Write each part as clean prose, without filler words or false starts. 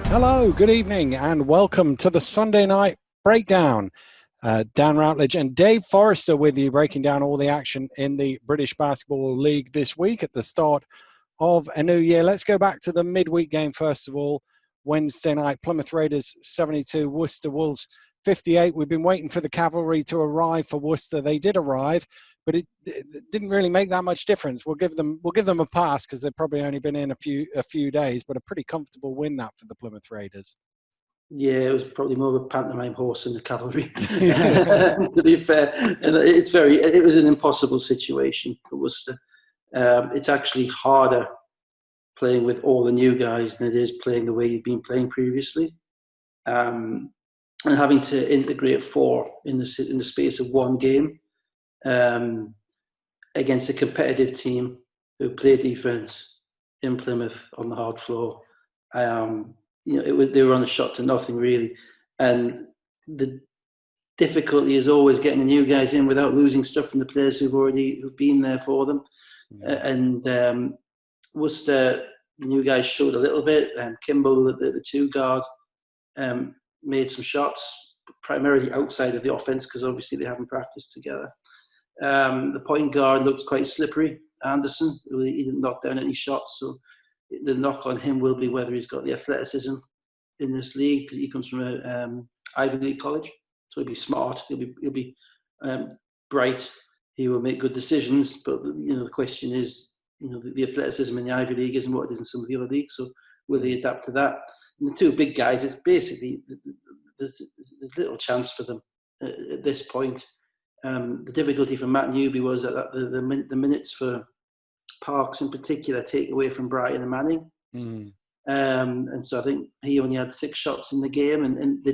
Hello, good evening, and welcome to the Sunday Night Breakdown. Dan Routledge and Dave Forrester with you, breaking down all the action in the British Basketball League this week at the start of a new year. Let's go back to the midweek game first of all. Wednesday night, Plymouth Raiders 72, Worcester Wolves 58. We've been waiting for the cavalry to arrive for Worcester. They did arrive, but it didn't really make that much difference. We'll give them a pass because they've probably only been in a few days, but a pretty comfortable win that for the Plymouth Raiders. Yeah, it was probably more of a pantomime horse than the cavalry, to be fair. And it was an impossible situation for Worcester. It's actually harder playing with all the new guys than it is playing the way you've been playing previously. And having to integrate four in the space of one game against a competitive team who play defence in Plymouth on the hard floor. They were on a shot to nothing really, and the difficulty is always getting the new guys in without losing stuff from the players who've been there for them. And Worcester, the new guys showed a little bit, and Kimball, the two guard, made some shots, primarily outside of the offense because obviously they haven't practiced together. The point guard looked quite slippery, Anderson. He didn't knock down any shots, so the knock on him will be whether he's got the athleticism in this league, because he comes from a Ivy League college, so he'll be smart, he'll be bright, he will make good decisions. But the question is, the athleticism in the Ivy League isn't what it is in some of the other leagues. So will they adapt to that? And the two big guys, it's basically there's little chance for them at this point. The difficulty for Matt Newby was that the minutes for Parks in particular take away from Brighton and Manning. And so I think he only had 6 shots in the game, and they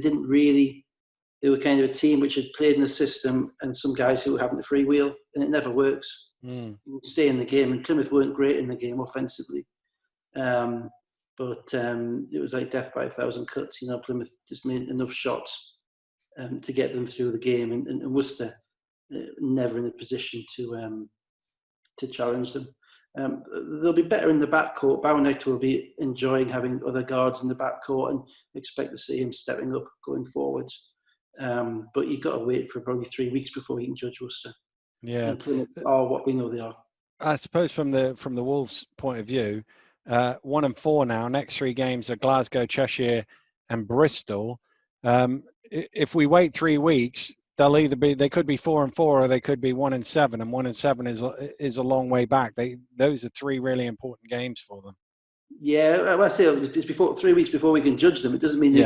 were kind of a team which had played in the system and some guys who were having to freewheel, and it never works. You stay in the game, and Plymouth weren't great in the game offensively. But it was like death by 1,000 cuts. Plymouth just made enough shots to get them through the game, and Worcester never in a position to challenge them. They'll be better in the backcourt. Bowerneck will be enjoying having other guards in the backcourt, and expect to see him stepping up going forwards. But you've got to wait for probably 3 weeks before you can judge Worcester. Yeah, and Plymouth are what we know they are. I suppose from the Wolves' point of view, 1-4 now. Next 3 games are Glasgow, Cheshire, and Bristol. If we wait 3 weeks, they could be 4-4, or they could be 1-7, and 1-7 is a long way back. Those are 3 really important games for them. Yeah, I say it's 3 weeks before we can judge them. It doesn't mean they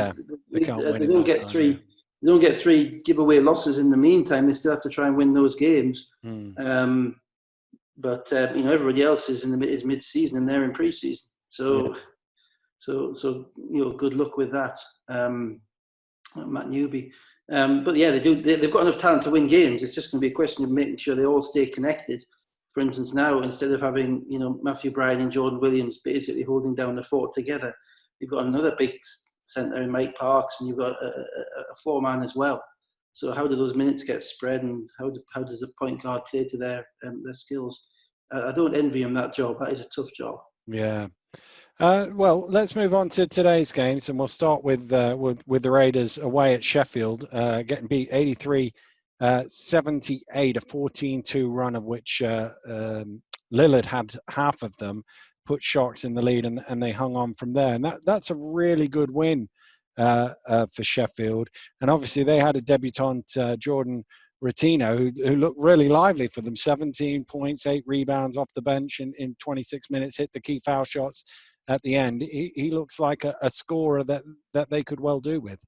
can't win. They don't get time, 3. They don't get 3 giveaway losses in the meantime. They still have to try and win those games. But everybody else is is mid-season, and they're in pre-season. So good luck with that, Matt Newby. But yeah, they've got enough talent to win games. It's just going to be a question of making sure they all stay connected. For instance, now, instead of having Matthew Bryan and Jordan Williams basically holding down the fort together, you've got another big centre in Mike Parks, and you've got a 4-man as well. So how do those minutes get spread, and how does a point guard play to their skills? I don't envy him that job. That is a tough job. Yeah. Well, let's move on to today's games, and we'll start with the Raiders away at Sheffield, getting beat 83-78, a 14-2 run, of which Lillard had half of them, put Sharks in the lead, and they hung on from there. And that's a really good win for Sheffield. And obviously they had a debutant, Jordan Rotino, who looked really lively for them. 17 points, 8 rebounds off the bench in 26 minutes, hit the key foul shots at the end. He looks like a scorer that they could well do with.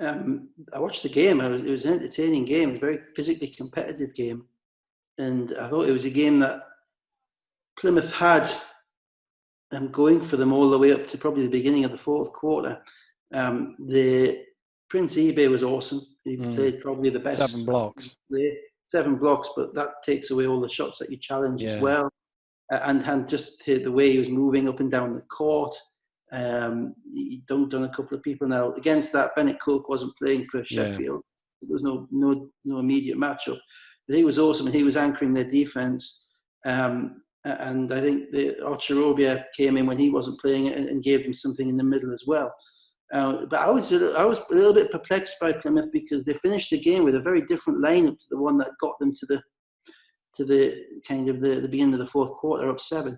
I watched the game. It was an entertaining game, a very physically competitive game. And I thought it was a game that Plymouth had going for them all the way up to probably the beginning of the 4th quarter. The Prince Ebay was awesome. He played probably the best. 7 blocks. 7 blocks, but that takes away all the shots that you challenge as well. And just the way he was moving up and down the court. He dunked on a couple of people. Now, against that, Bennett Cook wasn't playing for Sheffield. There was no immediate matchup. But he was awesome, and he was anchoring their defense. And And I think the Ocharobia came in when he wasn't playing and gave them something in the middle as well. But I was a little bit perplexed by Plymouth because they finished the game with a very different lineup to the one that got them to the kind of the beginning of the fourth quarter, up 7.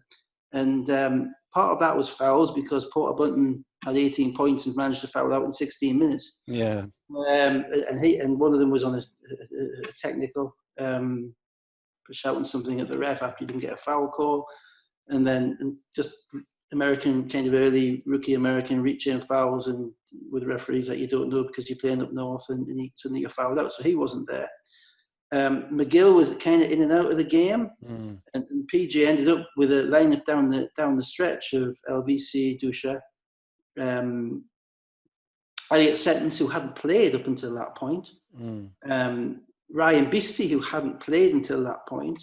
And part of that was fouls because Porter Bunton had 18 points and managed to foul out in 16 minutes. Yeah. And one of them was on a technical for shouting something at the ref after he didn't get a foul call. And then just American, kind of early rookie American reach-in fouls and with referees that you don't know because you're playing up north and suddenly you're fouled out. So he wasn't there. McGill was kind of in and out of the game, and PJ ended up with a lineup down the stretch of LVC, Dusha, Elliot Sentence, who hadn't played up until that point, Ryan Beastie, who hadn't played until that point,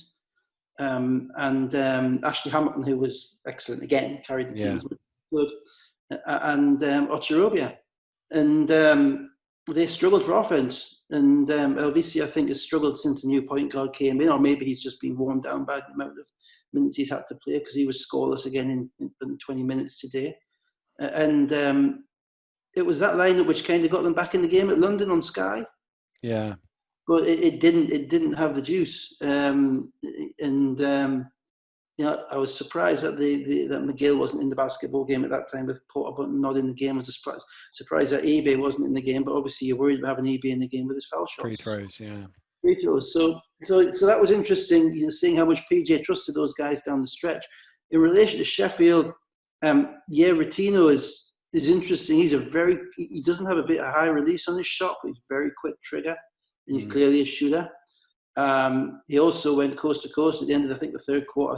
and Ashley Hamilton, who was excellent again, carried the team good, and Ocharobia, and they struggled for offense. And LVC, I think, has struggled since the new point guard came in, or maybe he's just been worn down by the amount of minutes he's had to play because he was scoreless again in 20 minutes today. And it was that lineup which kind of got them back in the game at London on Sky. Yeah. But it didn't have the juice. You know, I was surprised that that McGill wasn't in the basketball game at that time with Porter Bunton not in the game. I was surprised that eBay wasn't in the game, but obviously you're worried about having eBay in the game with his foul shots. Free throws, yeah. Free throws. So that was interesting, you know, seeing how much PJ trusted those guys down the stretch. In relation to Sheffield, Retino is interesting. He doesn't have a bit of high release on his shot, but he's very quick trigger, and he's clearly a shooter. He also went coast to coast at the end of, I think, the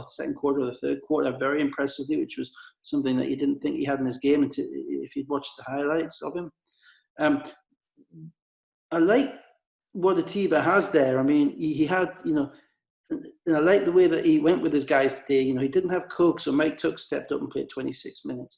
second quarter of the third quarter, very impressively, which was something that you didn't think he had in his game until if you'd watched the highlights of him. I like what Atiba has there. I mean, he had, you know, and I like the way that he went with his guys today. You know, he didn't have Coke, so Mike Tuck stepped up and played 26 minutes.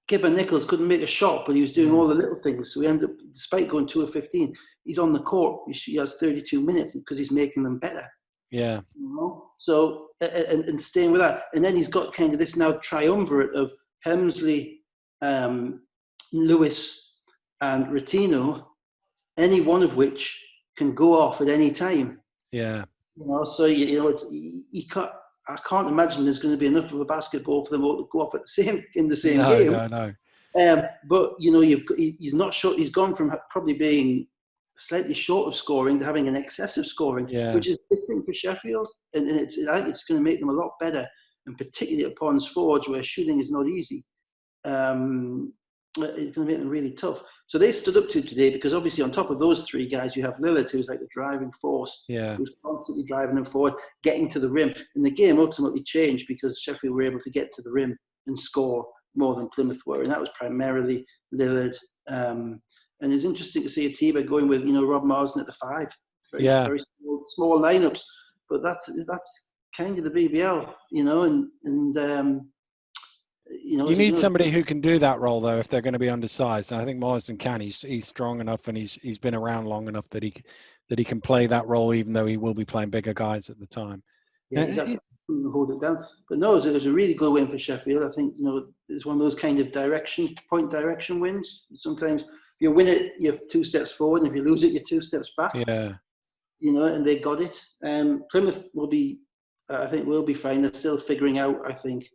Kipper Nichols couldn't make a shot, but he was doing all the little things. So he ended up, despite going 2 of 15, he's on the court. He has 32 minutes because he's making them better. Yeah. You know? So, and staying with that. And then he's got kind of this now triumvirate of Hemsley, Lewis, and Retino, any one of which can go off at any time. Yeah. You know, so, I can't imagine there's going to be enough of a basketball for them all to go off in the same game. No. But you know, he's not short. He's gone from probably being slightly short of scoring to having an excessive scoring, which is different for Sheffield, and I think it's going to make them a lot better, and particularly at Ponds Forge, where shooting is not easy. It's going to make them really tough. So they stood up to today because obviously on top of those three guys, you have Lillard, who's like the driving force, who's constantly driving them forward, getting to the rim. And the game ultimately changed because Sheffield were able to get to the rim and score more than Plymouth were. And that was primarily Lillard. And it's interesting to see Atiba going with, you know, Rob Marsden at the 5. Very small lineups. But that's kind of the BBL, you know, and you know, you need somebody who can do that role though if they're going to be undersized. And I think Marsden can. He's strong enough and he's been around long enough that he can play that role, even though he will be playing bigger guys at the time. Yeah, you got to hold it down. But no, it was a really good win for Sheffield. I think, you know, it's one of those kind of point direction wins. Sometimes if you win it, you're 2 steps forward, and if you lose it, you're 2 steps back. Yeah. You know, and they got it. Plymouth will be fine. They're still figuring out, I think,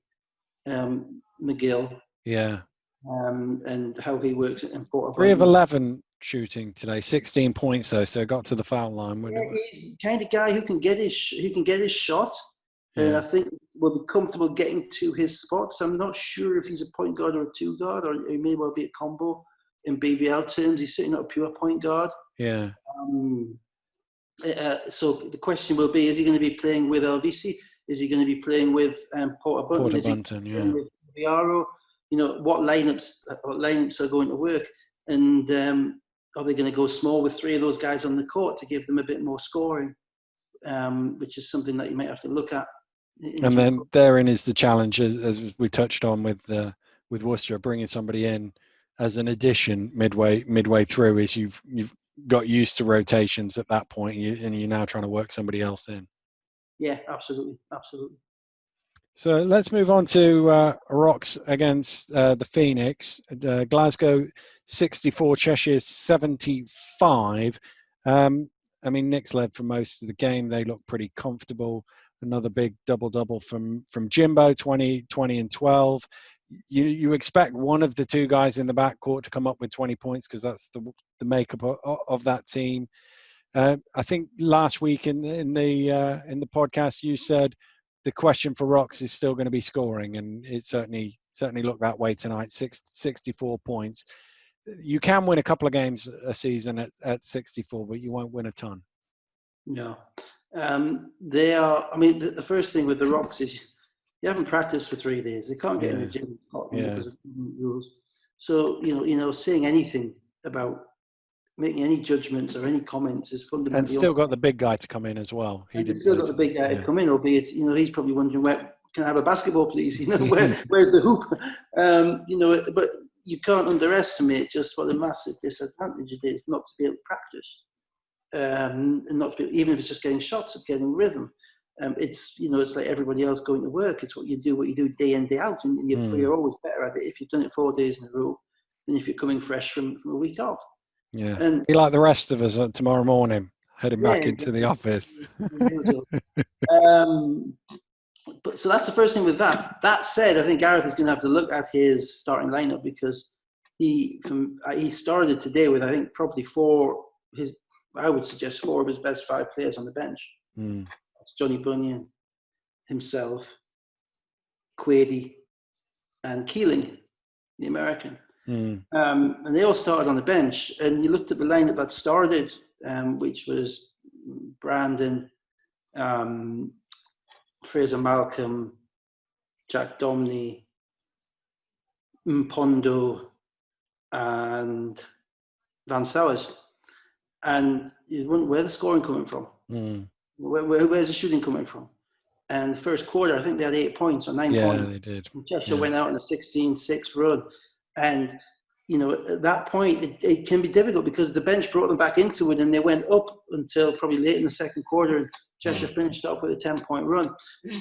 McGill. Yeah. And how he works in Porter. 3 of 11 shooting today, 16 points though, so got to the foul line. He's the kind of guy who can get his shot, and I think will be comfortable getting to his spots. I'm not sure if he's a point guard or a 2 guard, or he may well be a combo in BBL terms. He's certainly not a pure point guard. Yeah. So the question will be: is he going to be playing with LVC? Is he going to be playing with Porter Bunton? With Viaro? You know, what lineups are going to work, and are they going to go small with 3 of those guys on the court to give them a bit more scoring, which is something that you might have to look at. And then therein is the challenge, as we touched on with Worcester, bringing somebody in as an addition midway through. Is you've got used to rotations at that point, and you're now trying to work somebody else in. Yeah, absolutely. So let's move on to Rocks against the Phoenix. Glasgow 64, Cheshire 75. I mean, Nick's led for most of the game. They look pretty comfortable. Another big double-double from Jimbo, 20 and 12. You expect one of the two guys in the backcourt to come up with 20 points because that's the makeup of that team. I think last week in the podcast you said the question for Rocks is still going to be scoring, and it certainly looked that way tonight. 64 points. You can win a couple of games a season at 64, but you won't win a ton. No. They are, I mean, the first thing with the Rocks is you haven't practiced for 3 days. They can't get in the gym in Scotland because of rules. So, saying anything about making any judgments or any comments is fundamentally... And still got the big guy to come in as well. He didn't still got the big guy to come in, albeit, he's probably wondering, where can I have a basketball, please? Where's the hoop? But you can't underestimate just what a massive disadvantage it is not to be able to practice. And not to be, even if it's just getting shots, of getting rhythm. It's like everybody else going to work. It's what you do day in, day out, and you're always better at it if you've done it 4 days in a row than if you're coming fresh from a week off. Yeah, and be like the rest of us tomorrow morning, heading back into the office. But so that's the first thing with that. That said, I think Gareth is going to have to look at his starting lineup because he started today with, I think, probably I would suggest 4 of his best 5 players on the bench. It's Johnny Bunyan, himself, Quady, and Keeling, the American. And they all started on the bench. And you looked at the lineup that started, which was Brandon, Fraser Malcolm, Jack Domney, Mpondo, and Van Sowers. And you wonder where the scoring coming from. Where's the shooting coming from? And the first quarter, I think they had 8 points or 9 points. Yeah, they did. And Cheshire went out on a 16-6 run. And, at that point, it can be difficult because the bench brought them back into it and they went up until probably late in the second quarter. And Cheshire finished off with a 10-point run.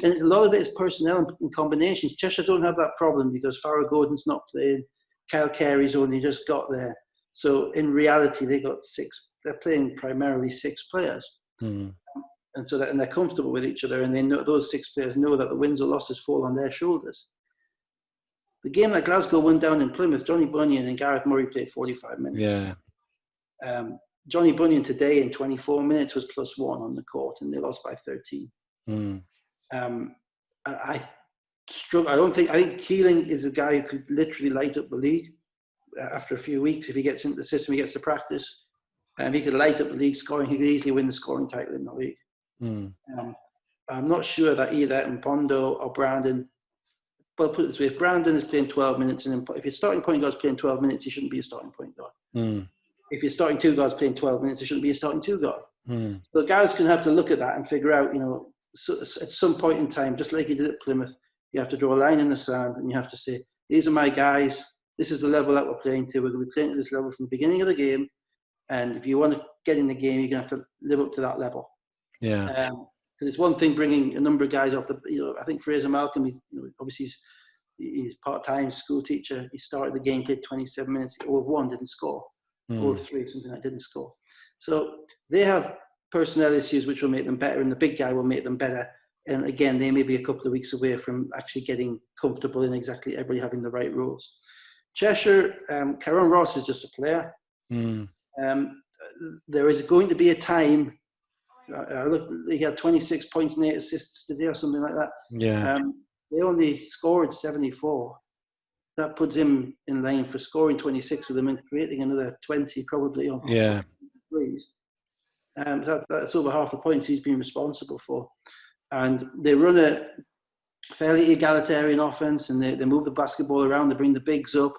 And a lot of it is personnel and combinations. Cheshire don't have that problem because Farrell Gordon's not playing. Kyle Carey's only just got there. So in reality, they got 6. They're playing primarily 6 players. And so they're comfortable with each other, and they know those 6 players know that the wins or losses fall on their shoulders. The game that Glasgow won down in Plymouth, Johnny Bunyan and Gareth Murray played 45 minutes. Yeah. Johnny Bunyan today in 24 minutes was +1 on the court, and they lost by 13. I think Keeling is a guy who could literally light up the league after a few weeks if he gets into the system, he gets to practice. He could light up the league scoring. He could easily win the scoring title in the league. I'm not sure that either Mpondo or Brandon. Well, put it this way: if Brandon is playing 12 minutes, and if your starting point guard's playing 12 minutes, he shouldn't be a starting point guard. If your starting 2 guard's playing 12 minutes, he shouldn't be a starting 2 guard. So guys can have to look at that and figure out, so at some point in time, just like you did at Plymouth, you have to draw a line in the sand and you have to say, these are my guys. This is the level that we're playing to. We're going to be playing at this level from the beginning of the game. And if you want to get in the game, you're going to have to live up to that level. Yeah. Because it's one thing bringing a number of guys off the. I think Fraser Malcolm. Obviously he's part-time school teacher. He started the game, played 27 minutes. 0 of 1, didn't score. 0 of 3, something like didn't score. So they have personnel issues which will make them better, and the big guy will make them better. And again, they may be a couple of weeks away from actually getting comfortable in exactly everybody having the right roles. Cheshire, Karen Ross is just a player. There is going to be a time. He had 26 points and 8 assists today, or something like that. Yeah. They only scored 74. That puts him in line for scoring 26 of them and creating another 20 probably on threes. That's over half the points he's been responsible for. And they run a fairly egalitarian offense, and they move the basketball around. They bring the bigs up,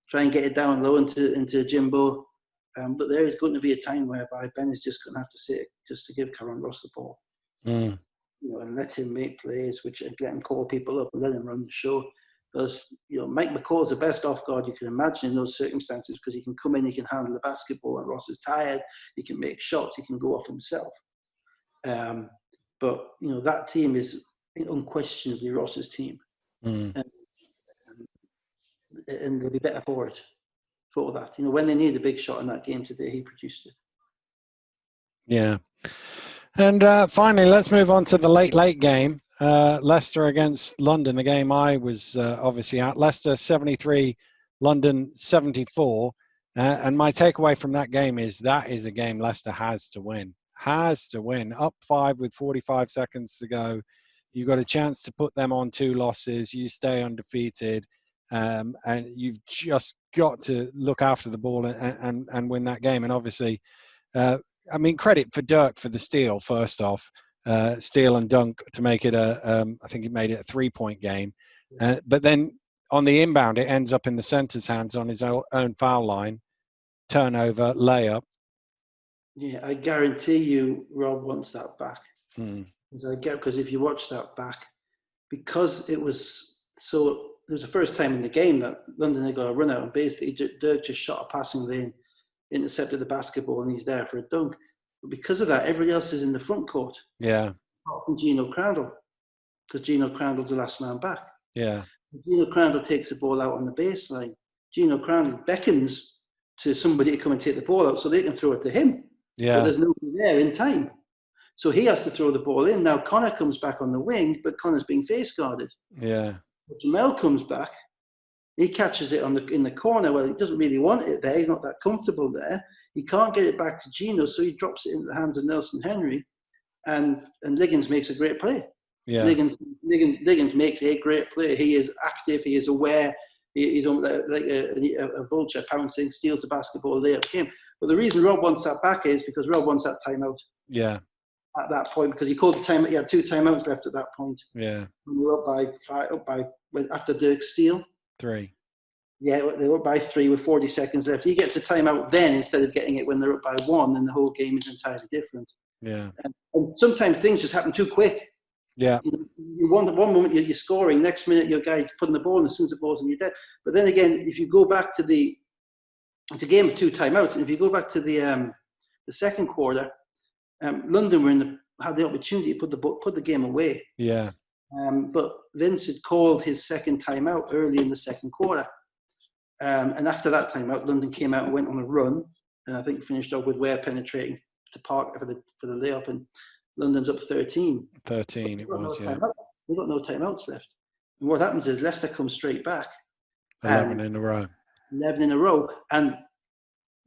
try and get it down low into Jimbo. But there is going to be a time whereby Ben is just going to have to sit just to give Karen Ross the ball, and let him make plays, which let him call people up and let him run the show. Because Mike McCall is the best off guard you can imagine in those circumstances, because he can come in, he can handle the basketball, and Ross is tired. He can make shots, he can go off himself. But that team is unquestionably Ross's team, Mm. and they'll be better for that. When they need a big shot in that game today, he produced it. Yeah. And finally, let's move on to the late game. Leicester against London, the game I was obviously at. Leicester 73, London 74. And my takeaway from that game is that is a game Leicester has to win. Has to win. Up 5 with 45 seconds to go. You've got a chance to put them on 2 losses. You stay undefeated. And you've just got to look after the ball and win that game. And obviously, credit for Dirk for the steal, first off. Steal and dunk to make it I think it made it a 3-point game. But then on the inbound, it ends up in the centre's hands on his own foul line. Turnover, layup. Yeah, I guarantee you Rob wants that back. Because if you watch that back, because it was the first time in the game that London had got a run out, and basically Dirk just shot a passing lane, intercepted the basketball, and he's there for a dunk. But because of that, everybody else is in the front court. Yeah. Apart from Gino Crandall, because Gino Crandall's the last man back. Yeah. Gino Crandall takes the ball out on the baseline. Gino Crandall beckons to somebody to come and take the ball out so they can throw it to him. Yeah. But there's nobody there in time. So he has to throw the ball in. Now Connor comes back on the wing, but Connor's being face guarded. Yeah. But Jamel comes back. He catches it in the corner. Well, he doesn't really want it there. He's not that comfortable there. He can't get it back to Gino, so he drops it into the hands of Nelson Henry, and Liggins makes a great play. Yeah. Liggins makes a great play. He is active. He is aware. He's like a vulture pouncing, steals the basketball, layup game. But the reason Rob wants that back is because Rob wants that timeout. Yeah. At that point, because he called the timeout. He had 2 timeouts left at that point. Yeah. And we were up by after Dirk's steal. 3. Yeah, they were up by 3 with 40 seconds left. He gets a timeout then instead of getting it when they're up by 1, and the whole game is entirely different. Yeah. And sometimes things just happen too quick. Yeah. One moment you're scoring, next minute your guy's putting the ball in, as soon as the ball's in your dead. But then again, if you go back to it's a game of 2 timeouts, and if you go back to the second quarter, London had the opportunity to put the game away. Yeah. But Vince had called his second timeout early in the second quarter. And after that timeout, London came out and went on a run. And I think finished off with Ware penetrating to Park for the layup. And London's up 13. 13 it was, yeah. We've got no timeouts left. And what happens is Leicester comes straight back. 11 in a row. 11 in a row. And,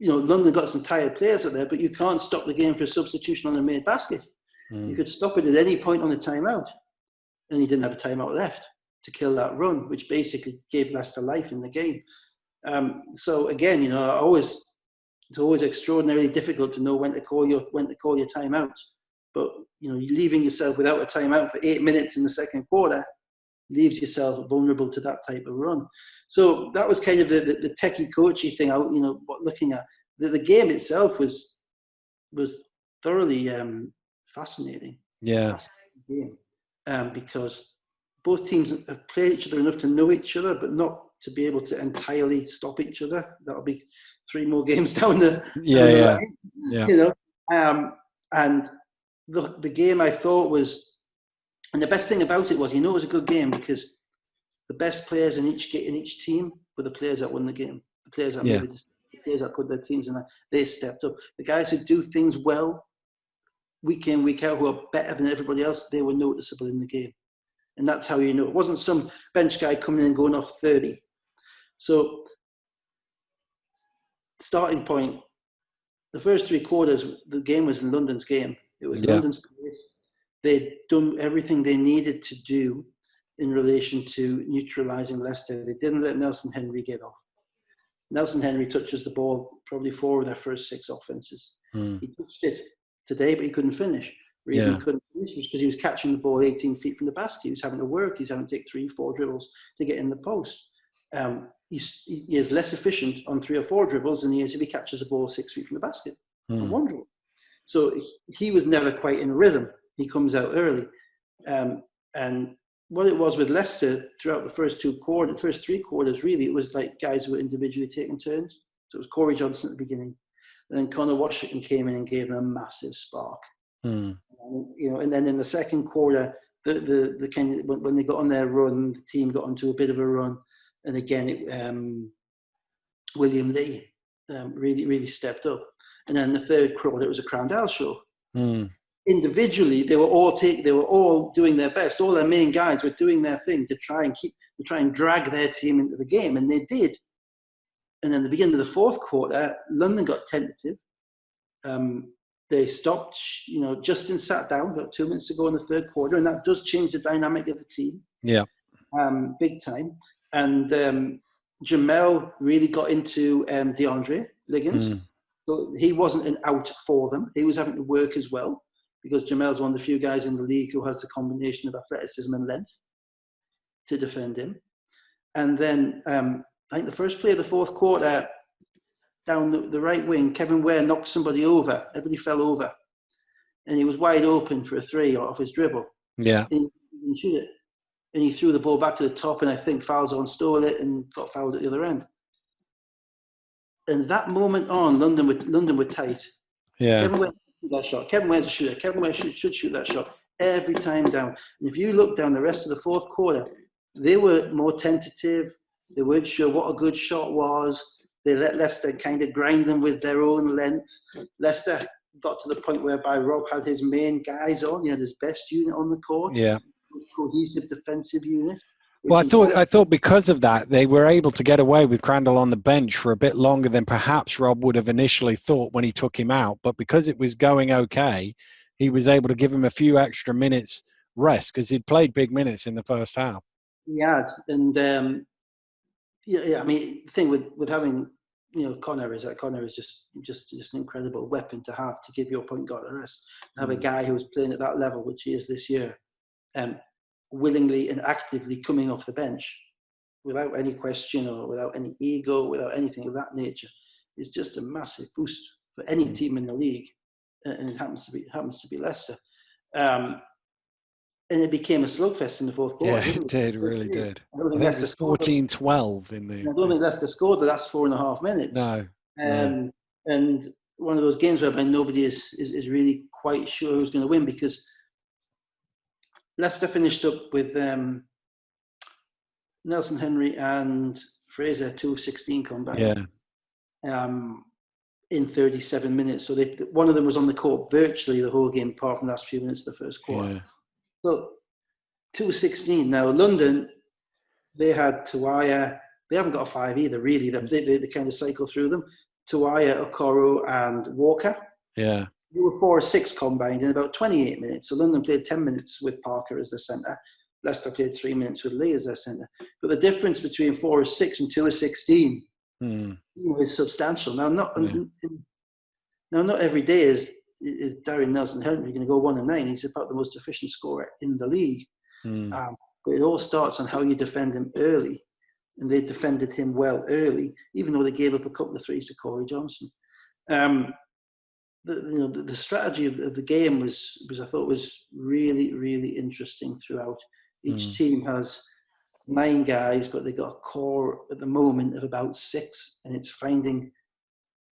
London got some tired players out there, but you can't stop the game for a substitution on a made basket. You could stop it at any point on a timeout. And he didn't have a timeout left to kill that run, which basically gave Leicester life in the game. So again, it's always extraordinarily difficult to know when to call your timeouts. But you're leaving yourself without a timeout for 8 minutes in the second quarter leaves yourself vulnerable to that type of run. So that was kind of the techie coachy thing. Looking at the game itself was thoroughly fascinating. Yeah. Fascinating game, because both teams have played each other enough to know each other, but not to be able to entirely stop each other. That'll be 3 more games down the line. And the game I thought was, and the best thing about it was, it was a good game because the best players in each team were the players that won the game. The players that the players that put their teams in, they stepped up. The guys who do things well, week in, week out, who are better than everybody else, they were noticeable in the game. And that's how it wasn't some bench guy coming in and going off 30. So, starting point, the first 3 quarters, the game was London's game. It was London's place. They'd done everything they needed to do in relation to neutralising Leicester. They didn't let Nelson Henry get off. Nelson Henry touches the ball probably 4 of their first 6 offences. He touched it today, but he couldn't finish. He couldn't finish because he was catching the ball 18 feet from the basket. He was having to work. He's having to take 3-4 dribbles to get in the post. He is less efficient on 3 or 4 dribbles than he is if he catches the ball 6 feet from the basket on 1 dribble. So he was never quite in rhythm. He comes out early. And what it was with Leicester throughout the first 3 quarters, really, it was like guys who were individually taking turns. So it was Corey Johnson at the beginning. And then Connor Washington came in and gave him a massive spark. And then in the second quarter, the kind of, when they got on their run, the team got onto a bit of a run, and again, William Lee really stepped up. And then the third quarter, it was a Crandall show. Individually, they were all doing their best. All their main guys were doing their thing to try and drag their team into the game, and they did. And then the beginning of the fourth quarter, London got tentative. They stopped. Justin sat down about 2 minutes ago in the third quarter, and that does change the dynamic of the team. Yeah, big time. And Jamel really got into DeAndre Liggins. So he wasn't an out for them. He was having to work as well, because Jamel's one of the few guys in the league who has the combination of athleticism and length to defend him. And then I think the first play of the fourth quarter, down the right wing, Kevin Ware knocked somebody over. Everybody fell over. And he was wide open for a three off his dribble. Yeah. And he didn't shoot it. And he threw the ball back to the top, and I think Falzon stole it and got fouled at the other end. And that moment on, London were tight. Yeah. Kevin Ware shoot that shot. Kevin Ware's a shooter. Kevin Ware should shoot that shot every time down. And if you look down the rest of the fourth quarter, they were more tentative. They weren't sure what a good shot was. They let Leicester kind of grind them with their own length. Leicester got to the point whereby Rob had his main guys on. He had his best unit on the court. Yeah. Cohesive defensive unit. Well, I thought because of that, they were able to get away with Crandall on the bench for a bit longer than perhaps Rob would have initially thought when he took him out. But because it was going okay, he was able to give him a few extra minutes rest, because he'd played big minutes in the first half. He had. And, I mean, the thing with having, Connor is just an incredible weapon to have to give your point guard a rest. Have a guy who's playing at that level, which he is this year, willingly and actively coming off the bench without any question or without any ego, without anything of that nature, is just a massive boost for any team in the league, and it happens to be Leicester. And it became a slugfest in the fourth quarter. Yeah, it did, really did. I think it was 14-12 in the... I don't think Leicester scored the last 4.5 minutes. No. And one of those games whereby nobody is really quite sure who's going to win, because Leicester finished up with Nelson Henry and Fraser, 2 of 16 combined. Yeah. In 37 minutes. So one of them was on the court virtually the whole game, apart from the last few minutes of the first quarter. Yeah. So 2 of 16. Now London, they had Tuwaya. They haven't got a 5 either, really. They kind of cycle through them. Tuwaya, Okoro, and Walker. Yeah. They were 4 or 6 combined in about 28 minutes. So London played 10 minutes with Parker as their centre. Leicester played 3 minutes with Lee as their centre. But the difference between 4 or 6 and 2 or 16 is substantial. Now, not every day is Darren Nelson Henry going to go 1 and 9. He's about the most efficient scorer in the league. But it all starts on how you defend him early. And they defended him well early, even though they gave up a couple of threes to Corey Johnson. The strategy of the game was I thought was really, really interesting throughout. Each team has 9 guys, but they got a core at the moment of about 6, and it's finding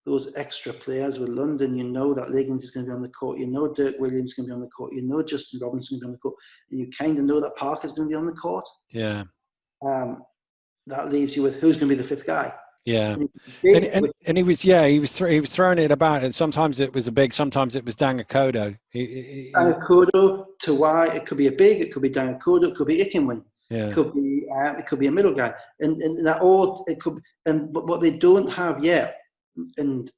those extra players. With London, you know that Liggins is going to be on the court, you know Dirk Williams is going to be on the court, you know Justin Robinson is going to be on the court, and you kind of know that Parker's going to be on the court. Yeah. That leaves you with who's going to be the 5th guy. Yeah, and he was throwing it about, and sometimes it was a big, sometimes it was Dangakodo. Dangakodo, Tawai, it could be a big, it could be Dangakodo, it could be Ikinwin, it could be a middle guy, and that all it could. But what they don't have yet, and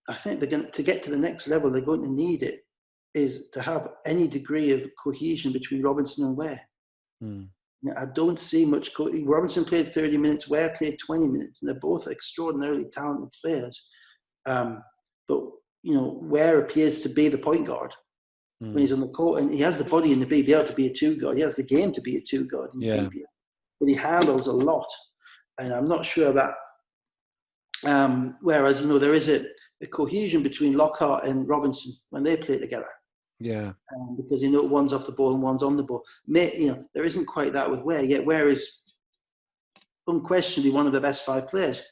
I think they're going to get to the next level, they're going to need it, is to have any degree of cohesion between Robinson and Ware. I don't see much. Robinson played 30 minutes, Ware played 20 minutes, and they're both extraordinarily talented players. But Ware appears to be the point guard when he's on the court, and he has the body in the BBL to be a 2 guard. He has the game to be a 2 guard in the BBL, but he handles a lot, and I'm not sure that. Whereas there is a cohesion between Lockhart and Robinson when they play together. Yeah. Because one's off the ball and one's on the ball. There isn't quite that with Ware, yet Ware is unquestionably one of the best 5 players.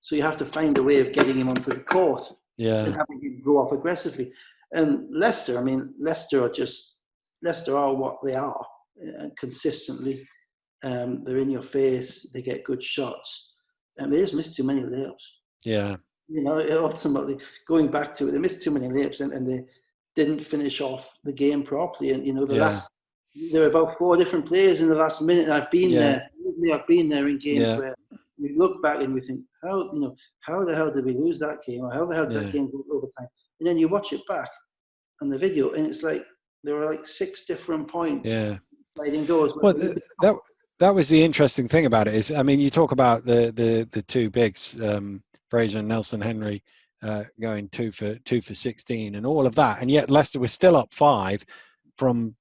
So you have to find a way of getting him onto the court and having him go off aggressively. And Leicester, I mean, Leicester are what they are consistently. They're in your face. They get good shots, and they just miss too many layups. Yeah. You know, ultimately going back to it, they missed too many layups, and they didn't finish off the game properly. And you know, there were about 4 different players in the last minute. And I've been there. I've been there in games where you look back and you think, how the hell did we lose that game? Or how the hell did that game go overtime? And then you watch it back on the video, and it's like there were like 6 different points sliding doors. Well, that was the interesting thing about it is, I mean, you talk about the 2 bigs, Fraser and Nelson Henry, going 2 for 16 and all of that, and yet Leicester was still up 5 from,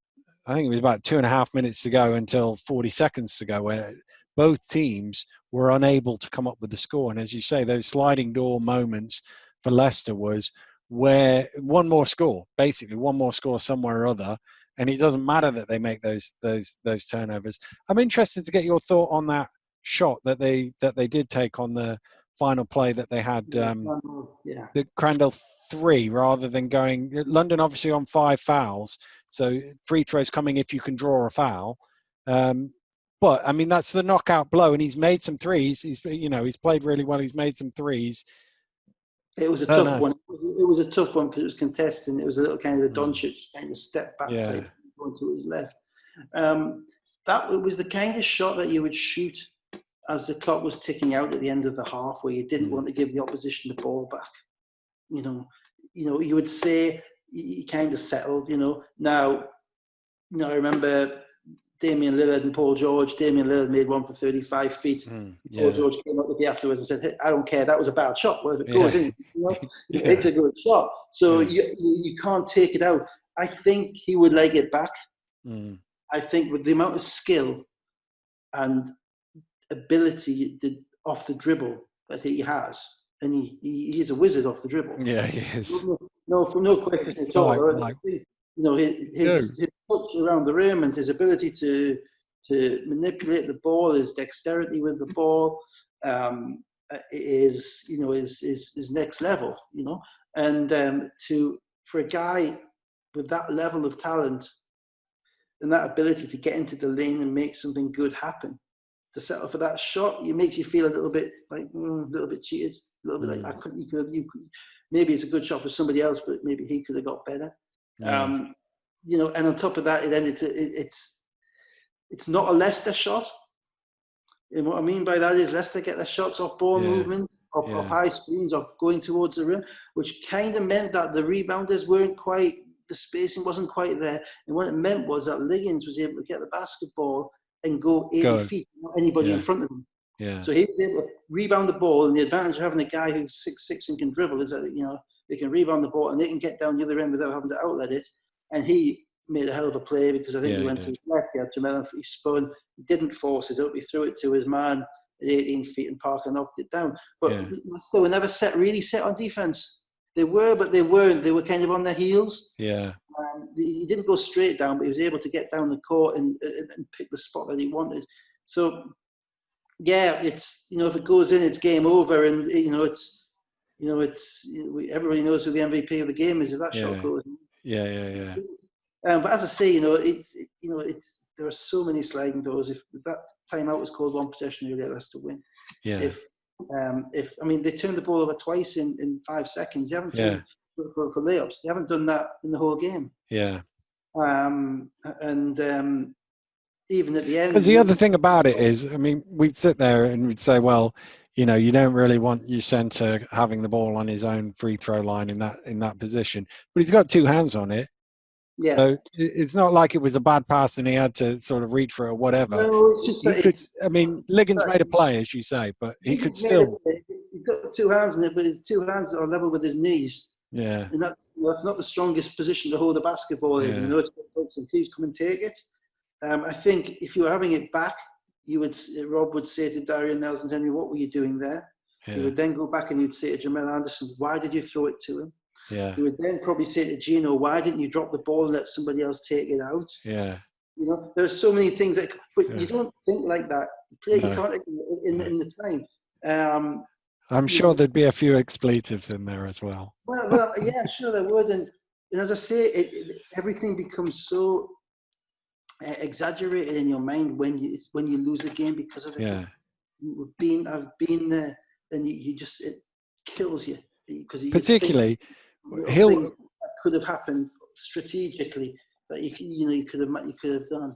I think it was about 2.5 minutes to go until 40 seconds to go, where both teams were unable to come up with the score. And as you say, those sliding door moments for Leicester was where one more score somewhere or other, and it doesn't matter that they make those turnovers. I'm interested to get your thought on that shot that they did take on the final play that they had, the Crandall 3, rather than going London obviously on 5 fouls, so free throws coming if you can draw a foul. But I mean, that's the knockout blow, and he's made some threes. He's played really well. He's made some threes. It was a tough one. It was a tough one because it was contested. It was a little kind of a Doncic kind of step back play going to his left. That was the kind of shot that you would shoot as the clock was ticking out at the end of the half, where you didn't want to give the opposition the ball back. You would say you kind of settled. Now, I remember Damian Lillard and Paul George. Damian Lillard made one for 35 feet. Paul George came up with me afterwards and said, "Hey, I don't care. That was a bad shot. Well, if it goes in, it's a good shot. So you can't take it out." I think he would like it back. I think with the amount of skill and ability off the dribble that he has, and he is a wizard off the dribble. Yeah, he is. No question at all. His touch around the rim and his ability to manipulate the ball, his dexterity with the ball, is next level. And for a guy with that level of talent and that ability to get into the lane and make something good happen, to settle for that shot, it makes you feel a little bit like a little bit cheated, a little bit like you could. Maybe it's a good shot for somebody else, but maybe he could have got better. And on top of that, it's not a Leicester shot. And what I mean by that is Leicester get their shots off ball movement, of high screens, of going towards the rim, which kind of meant that the rebounders the spacing wasn't quite there. And what it meant was that Liggins was able to get the basketball and go 80 feet, not anybody in front of him. Yeah. So he was able to rebound the ball, and the advantage of having a guy who's 6'6" and can dribble is that they can rebound the ball and they can get down the other end without having to outlet it. And he made a hell of a play because I think he went to his left. He had Jamel, he spun, he didn't force it up, he threw it to his man at 18 feet, and Parker knocked it down. But still, we never really set on defense. They were, but they weren't. They were kind of on their heels. Yeah. He didn't go straight down, but he was able to get down the court and pick the spot that he wanted. So, it's if it goes in, it's game over, and everybody knows who the MVP of the game is if that shot goes in. Yeah. But as I say, there are so many sliding doors. If that timeout was called one possession earlier, Leicester win. Yeah. If they turned the ball over twice in 5 seconds, they haven't done for layups. They haven't done that in the whole game. Yeah. Even at the end. Because the other thing about it is, we'd sit there and we'd say, well, you don't really want your centre having the ball on his own free throw line in that position, but he's got 2 hands on it. Yeah. So it's not like it was a bad pass and he had to sort of reach for it or whatever. No, it's just Liggins made a play, as you say, but he could still. He's got 2 hands in it, but his 2 hands are level with his knees. Yeah. And that's not the strongest position to hold a basketball in. It's please come and take it. I think if you were having it back, Rob would say to Darian Nelson-Henry, "What were you doing there?" Yeah. He would then go back and you'd say to Jamel Anderson, "Why did you throw it to him?" Yeah. He would then probably say to Gino, "Why didn't you drop the ball and let somebody else take it out?" Yeah. There's so many things but you don't think like that. You can't in the time. I'm sure there'd be a few expletives in there as well. Well, yeah, sure there would. And And as I say, everything becomes so exaggerated in your mind when you lose a game because of it. Yeah. I've been there, and you just, it kills you because you think Particularly, little things he'll that could have happened strategically that you could have done.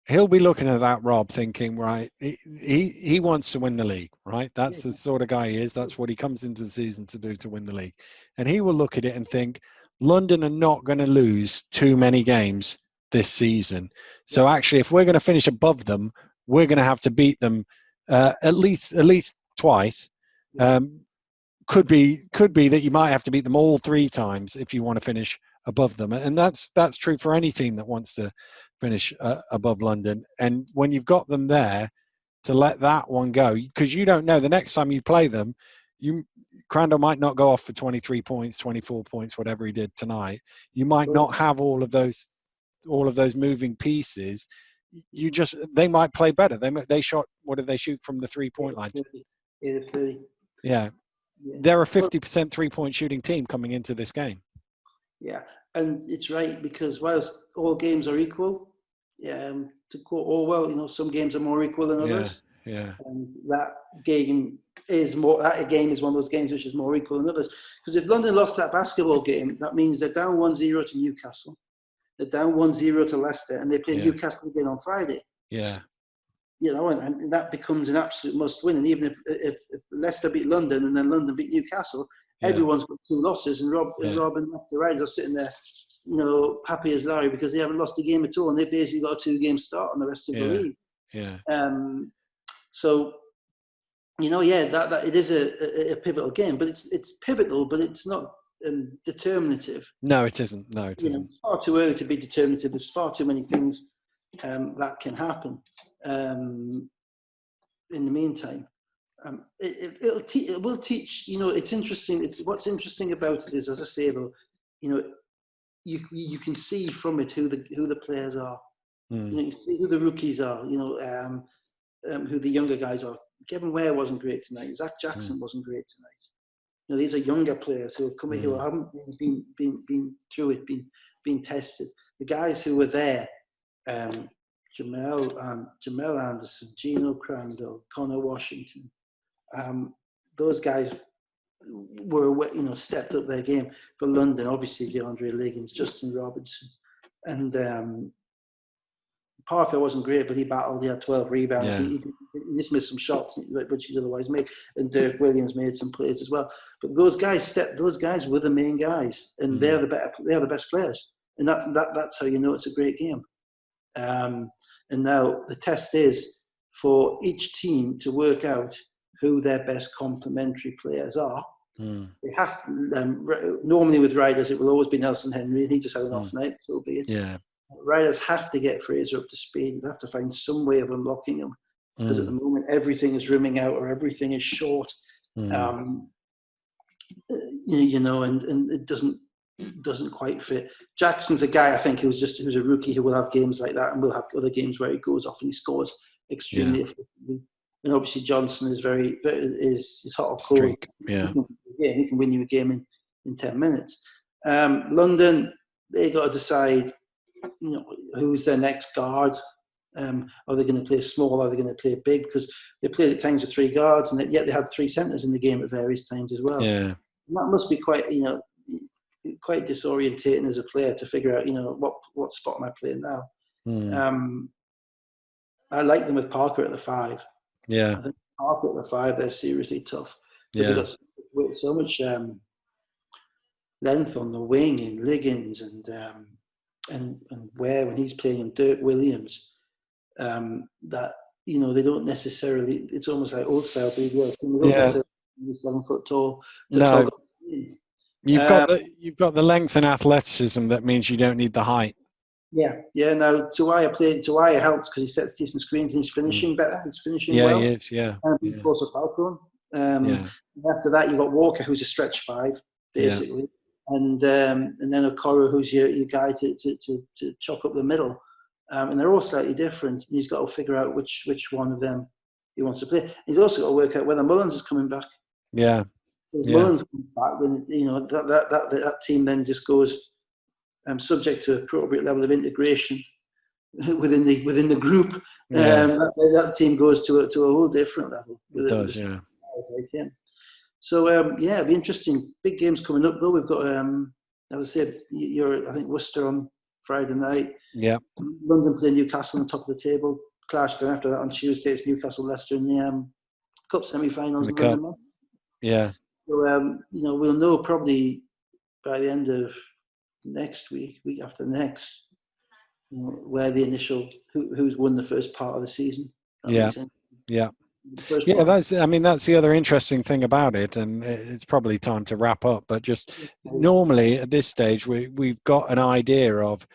he'll be looking at that, Rob, thinking, right, he wants to win the league, right? That's the sort of guy he is. That's what he comes into the season to do, to win the league. And he will look at it and think, London are not going to lose too many games this season. So actually, if we're going to finish above them, we're going to have to beat them at least twice. Could be that you might have to beat them all 3 times if you want to finish above them, and that's true for any team that wants to finish above London. And when you've got them there, to let that one go, because you don't know the next time you play them, Crandall might not go off for 23 points, 24 points, whatever he did tonight. You might not have all of those moving pieces. They might play better. They shot, what did they shoot from the 3-point line? 30. Yeah. They're a 50% 3-point shooting team coming into this game. Yeah, and it's right, because whilst all games are equal, to quote Orwell, some games are more equal than others. Yeah. And that game is one of those games which is more equal than others. Because if London lost that basketball game, that means they're down 1-0 to Newcastle, they're down 1-0 to Leicester, and they play Newcastle again on Friday. Yeah. And that becomes an absolute must-win. And even if Leicester beat London and then London beat Newcastle, everyone's got 2 losses, and Rob and Leicester Riders are sitting there, happy as Larry, because they haven't lost a game at all, and they've basically got a 2-game start on the rest of the league. Yeah. So, that it is a pivotal game, but it's pivotal, but it's not determinative. No, it isn't. No, it isn't. It's far too early to be determinative. There's far too many things that can happen. In the meantime, it will teach. It's interesting. What's interesting about it is, as I say, though, you can see from it who the players are. You see who the rookies are. Who the younger guys are. Kevin Ware wasn't great tonight. Zach Jackson wasn't great tonight. These are younger players who are coming, who haven't been through it, been tested. The guys who were there. Jamel Anderson, Gino Crandall, Connor Washington. Those guys were, stepped up their game. For London, obviously, DeAndre Liggins, Justin Robinson. And Parker wasn't great, but he battled. He had 12 rebounds. Yeah. He just missed some shots, which he'd otherwise made. And Dirk Williams made some plays as well. But those guys were the main guys, and they're the best players. And that's how you know it's a great game. And now the test is for each team to work out who their best complementary players are. They have to, normally with Riders, it will always be Nelson Henry, and he just had an off night, so be it. Yeah. Riders have to get Fraser up to speed. They have to find some way of unlocking him, because at the moment everything is rimming out or everything is short. And it doesn't quite fit. Jackson's a guy, I think, who's a rookie who will have games like that, and will have other games where he goes off and he scores extremely effectively. And obviously Johnson is is hot or cold. Streak. Yeah. He can win you a game in 10 minutes. London, they got to decide, who's their next guard. Are they going to play small? Are they going to play big? Because they played at times with 3 guards, and yet they had 3 centres in the game at various times as well. Yeah. And that must be quite disorientating as a player to figure out, what spot am I playing now? I like them with Parker at the 5. Yeah. I think Parker at the 5, they're seriously tough. Because they've got so much length on the wing, and Liggins and Ware when he's playing, and Dirk Williams, that they don't necessarily. It's almost like old style big work. Yeah. 7 foot tall. No. You've got the length and athleticism. That means you don't need the height. Yeah. Now Tuaya helps because he sets decent screens and he's finishing better. He's finishing well. He is. Yeah. And of course, Falcone. After that, you've got Walker, who's a stretch 5, basically, and then Okoro, who's your guy to chop up the middle. And they're all slightly different. And he's got to figure out which one of them he wants to play. He's also got to work out whether Mullins is coming back. Yeah. If Mullins comes back, then that team then just goes subject to appropriate level of integration within the group. Yeah. That team goes to a whole different level. It does, yeah. Like him. So yeah, it'll be interesting. Big games coming up though. We've got as I said, I think Worcester on Friday night. Yeah. London play Newcastle on top of the table. Clash then after that on Tuesday. It's Newcastle Leicester in the cup semi-finals. In the cup. Yeah. So we'll know probably by the end of next week after next, where the initial who's won the first part of the season. Yeah. Yeah, that's the other interesting thing about it, and it's probably time to wrap up, but just normally at this stage we've got an idea of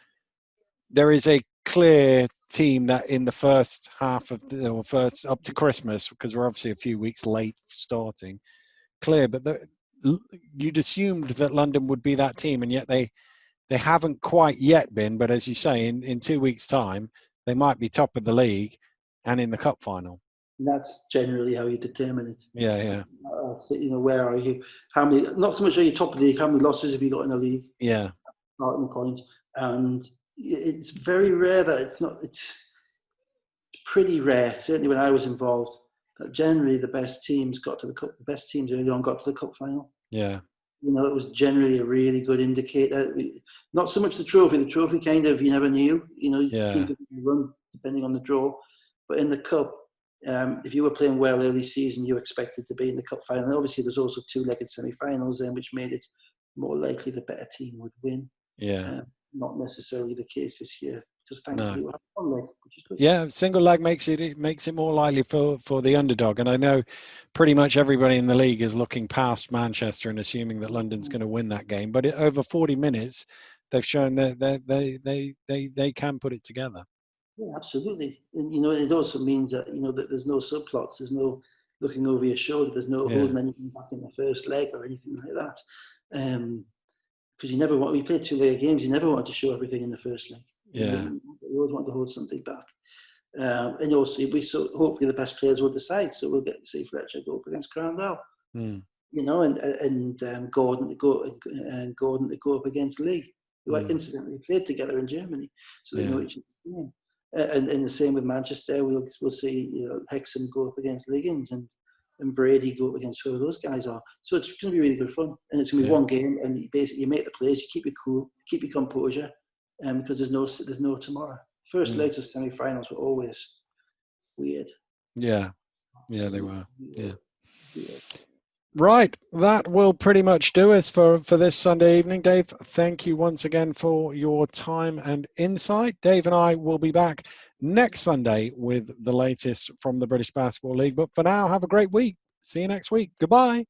there is a clear team that in the first half of first up to Christmas, because we're obviously a few weeks late starting, clear, but you'd assumed that London would be that team, and yet they haven't quite yet been, but as you say, in 2 weeks' time they might be top of the league and in the cup final. And that's generally how you determine it. Yeah. Where are you? How many? Not so much are you top of the league. How many losses have you got in the league? Yeah. Starting point. And it's very rare that it's not. It's pretty rare. Certainly when I was involved, that generally the best teams got to the cup. The best teams early on got to the cup final. Yeah. It was generally a really good indicator. Not so much the trophy. The trophy kind of you never knew. Yeah. Run depending on the draw, but in the cup. If you were playing well early season, you expected to be in the cup final. And obviously, there's also two-legged semi-finals then, which made it more likely the better team would win. Yeah. Not necessarily the case this year, because thankfully we have one leg, which is good. Yeah, single leg makes it more likely for the underdog. And I know pretty much everybody in the league is looking past Manchester and assuming that London's going to win that game. But over 40 minutes, they've shown that they can put it together. Yeah, absolutely. And it also means that that there's no subplots, there's no looking over your shoulder, there's no holding anything back in the first leg or anything like that. Because you never want. We play two-leg games. You never want to show everything in the first leg. You always want to hold something back. And also, hopefully the best players will decide. So we'll get to see Fletcher go up against Crandall. And Gordon to go up against Lee, who incidentally played together in Germany, so they know each other's game. And the same with Manchester. We'll see Hexham go up against Liggins and Brady go up against whoever those guys are. So it's going to be really good fun, and it's going to be one game. And you make the plays, you keep it cool, keep your composure, because there's no tomorrow. First legs of semi-finals were always weird. Yeah, they were. Yeah. Right, that will pretty much do us for this Sunday evening. Dave, thank you once again for your time and insight. Dave and I will be back next Sunday with the latest from the British Basketball League. But for now, have a great week. See you next week. Goodbye.